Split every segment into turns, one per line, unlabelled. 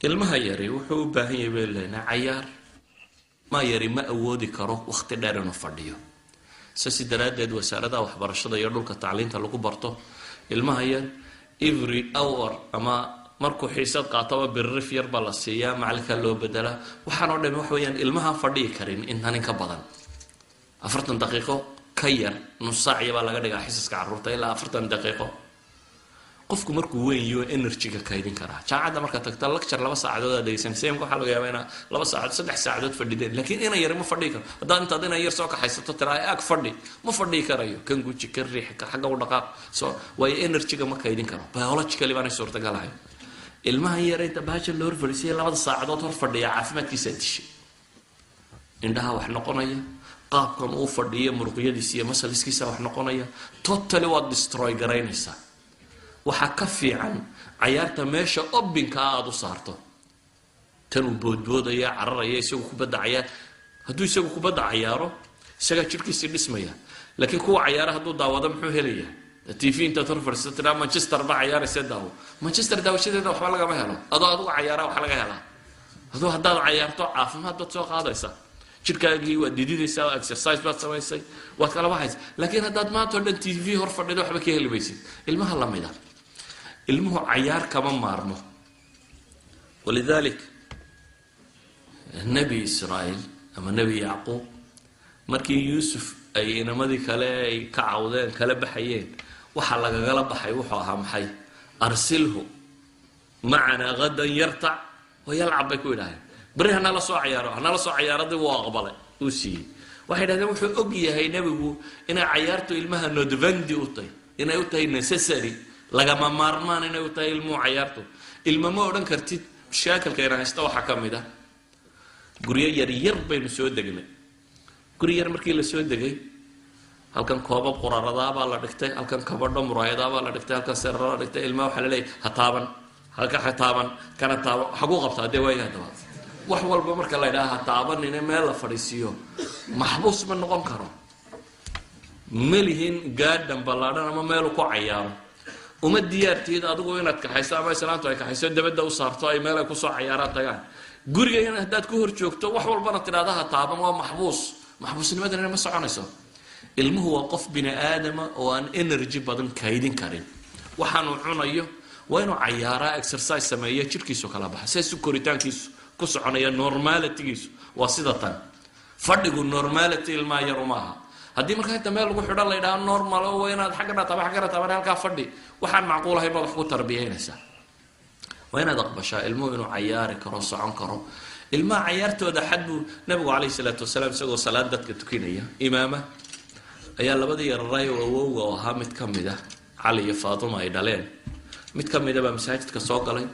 ilmaha yari wuxuu u baahan yahay weelna cayaar ma yari ma awoodi karo waqti dheer inuu fadhiyo sasi daraadeed wasaaradda waxbarashada iyo dhulka tacliinta lagu barto ilmaha yar every hour ama markuu xiisad qaataba birrif yar baa la siiyaa macalka loo bedela waxaan oo dhan wax weeyaan ilmaha fadhiyi karin intaan ka badan 40 daqiiqo ka yar nus saac baa laga dhigaa xisaska carruurta ilaa 40 daqiiqo qofku markuu weyn iyo energy-ga kaydin karaa jaacada marka tagta lecture 2 saacadood aad dhageysanaysaa waxa laga yaabaa in 2 saacadood 3 saacadood fadhideen laakiin ina yar ma fadhi karo haddii inta ina yar soo ka haysato tiraa ag fadhi ma fadhi karayo kan guuji ka riix ka xagga u dhaqaaq soo way energy-ga ma kaydin karo biologically baan suurtagal ahay ilmaha yar inta baaja loo fadhiisay 2 saacadood hor fadhiya caafimaadkiisa dishay indhaha wax noqonaya qaabkan uu fadhiyo muruqyadiisa iyo masaliskiisa wax noqonaya totally waa destroy garaynaysa waxa ka fiican ciyaarta meesha obinka aad u saarto tan uu boodboodaya cararaya isagu ku badacaya hadduu isagu ku badacayaaro isaga jirkiisa dhismaya laakiin kuwa ciyaaraha hadduu daawado muxuu helayaa TV inta tarfarsitaa Manchester ba ciyaaraysa daawo Manchester daawashadeeda waxba laga ma helo adoo ciyaara wax laga helaa adoo haddaad ciyaarto caafimaad baad soo qaadaysaa jirkaagii waa dididaysaa exercise baad samaysay waad kala baxaysa laakiin haddaad maanta oo dhan TV hor fadhido waxba ka heli maysid ilmaha la mid ah ilmuhu ciyaar kama maarmo ولذلك النبي إسرائيل أما النبي يعقوب مركي يوسف أي نمدي كلا كعودين كلا بحيين وحلا جلا بحي وحها محي أرسله معنا غدا يرتع ويلعب بكل هاي بري أنا لا صاع عياره أنا لا صاع عياره دي واقبله وسي واحد هذا وش أجي هاي نبيه إن عيارته المها ندفندي أطي إن أطي necessary لقى ما مارمان إن أطي المو عيارته المما ورن كرتيت شاكل كيرا استوى حكم ده قرية يرير بين سود دقيقة قرية مركي لسود دقيقة هل كان كوبا قرارة دابا لا دكتة هل كان كبردة مراية دابا لا دكتة هل كان سرّة دكتة الماء وحللي هتابن هل كان هتابن كان هتابن حقوق بتاع دواء هذا وحول بمرك الله ده هتابن إنه ما لا فريسيو محبوس من نقم كرم ملهين قادم بلادنا ما ماله كعيار ومديارتي إذا أدوه إنك حيسا ما يسلام توي كحيسا دبده وصارته أي ماله كوسع عيارات تجان قرية هنا هدات كهر شوكته وحول بنا ترى هتابن ومحبوس محبوس المدرسة ما سعنسه ilmuhu waa qof bini aadama oo aan energy badan kaydin karin waxaanu cunayo waa inuu ciyaara exercise sameeyo jirkiisu kala baxay si koritaankiisu ku soconaya normalitygiisu waa sida tan fadhigu normality ilmaha yar uma aha haddii marka inta meel lagu xidho la yidhaahdo normal oo waa inaad xagga dhataaba halkaa fadhi waxaan macquul ahayn baad wax ku tarbiyeynaysaa waa inaad aqbashaa ilmuhu inuu ciyaari karo socon karo ilmaha ciyaartooda xad buu nabigu calayhi salaatu wasalaam isagoo salaad dadka tukinaya imaama ayaa labada yaray oo awowga oo ahaa mid kamid ah cali iyo faatuma ay dhaleen mid kamid ah masaajidka soo galay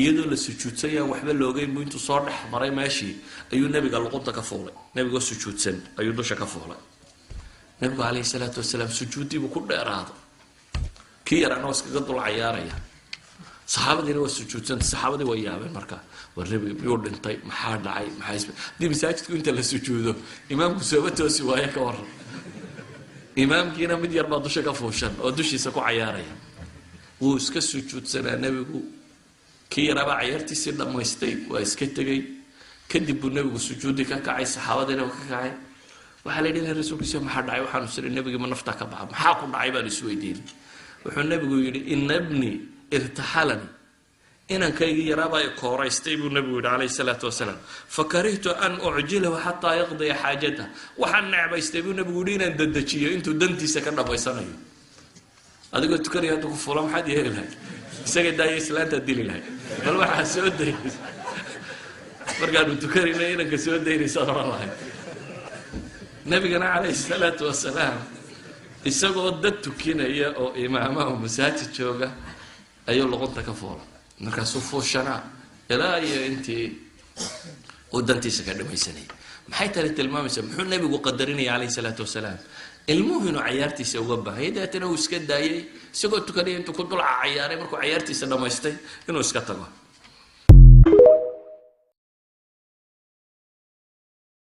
iyadoo la sujuudsan yahay waxba loogeyn buu intuu soo dhex maray meeshii ayuu nabiga luqunta ka fuulay nabiga sujuudsan ayuu dusha ka fuulay nabiga calayhi salaatu wasalaam sujuudii buu ku dheeraaday kii yarana iskaga dul ciyaaraya saxaabadiina waa sujuudsan saxaabadii way yaabeen markaa war nabiga miyuu dhintay maxaa dhacay maxaa dib masaajidku inta la sujuudo imaamku soo toosi waaya ka waran imaamkiina mid yar baa dusha ka fuushan oo dushiisa ku ciyaaraya wuu iska sujuudsanaa nabigu kii yaraba ciyaartiisii dhammaystay waa iska tegay kadib buu nabigu sujuudi ka kacay saxaabadiina ka kacay waxaa la yidhi rasuulkiisa maxaa dhacay waxaanu siri nabiga ma nafta ka baxa maxaa ku dhacay baan isweydiinay wuxuu nabigu yidhi inna ibni irtaxalani inankaygi yaraabaa kooraystay buu nabigu yidhi calayhi salaatu wasalaam fakarihtu an ucjilahu xataa yaqdiya xaajatah waxaan necbaystay buu nabigu yidhi inaan dedejiyo intuu dantiisa ka dhammaysanayo adigoo tukanaya hadduu ku fulo maxaad yeeli lahayd isaga daaya islaanta dili lahayd bal waxaa soo daynaysa markaanu tukanayna inanka soo daynaysaad oran lahayd nabigana calayhi salaatu wasalaam isagoo dad tukinaya oo imaamaha masaajid jooga ayuu luqunta ka fuulay markaasuu fuushanaa ilaa iyo intii uu dantiisa ka dhamaysanayay maxay tani tilmaamaysaa muxuu nabigu qadarinaya calayhi salaatu wasalaam ilmuhu inuu ciyaartiisa uga baahayay deetana uu iska daayay isagoo tukanaya intuu ku dul cayaaray markuu ciyaartiisa dhammaystay inuu iska tago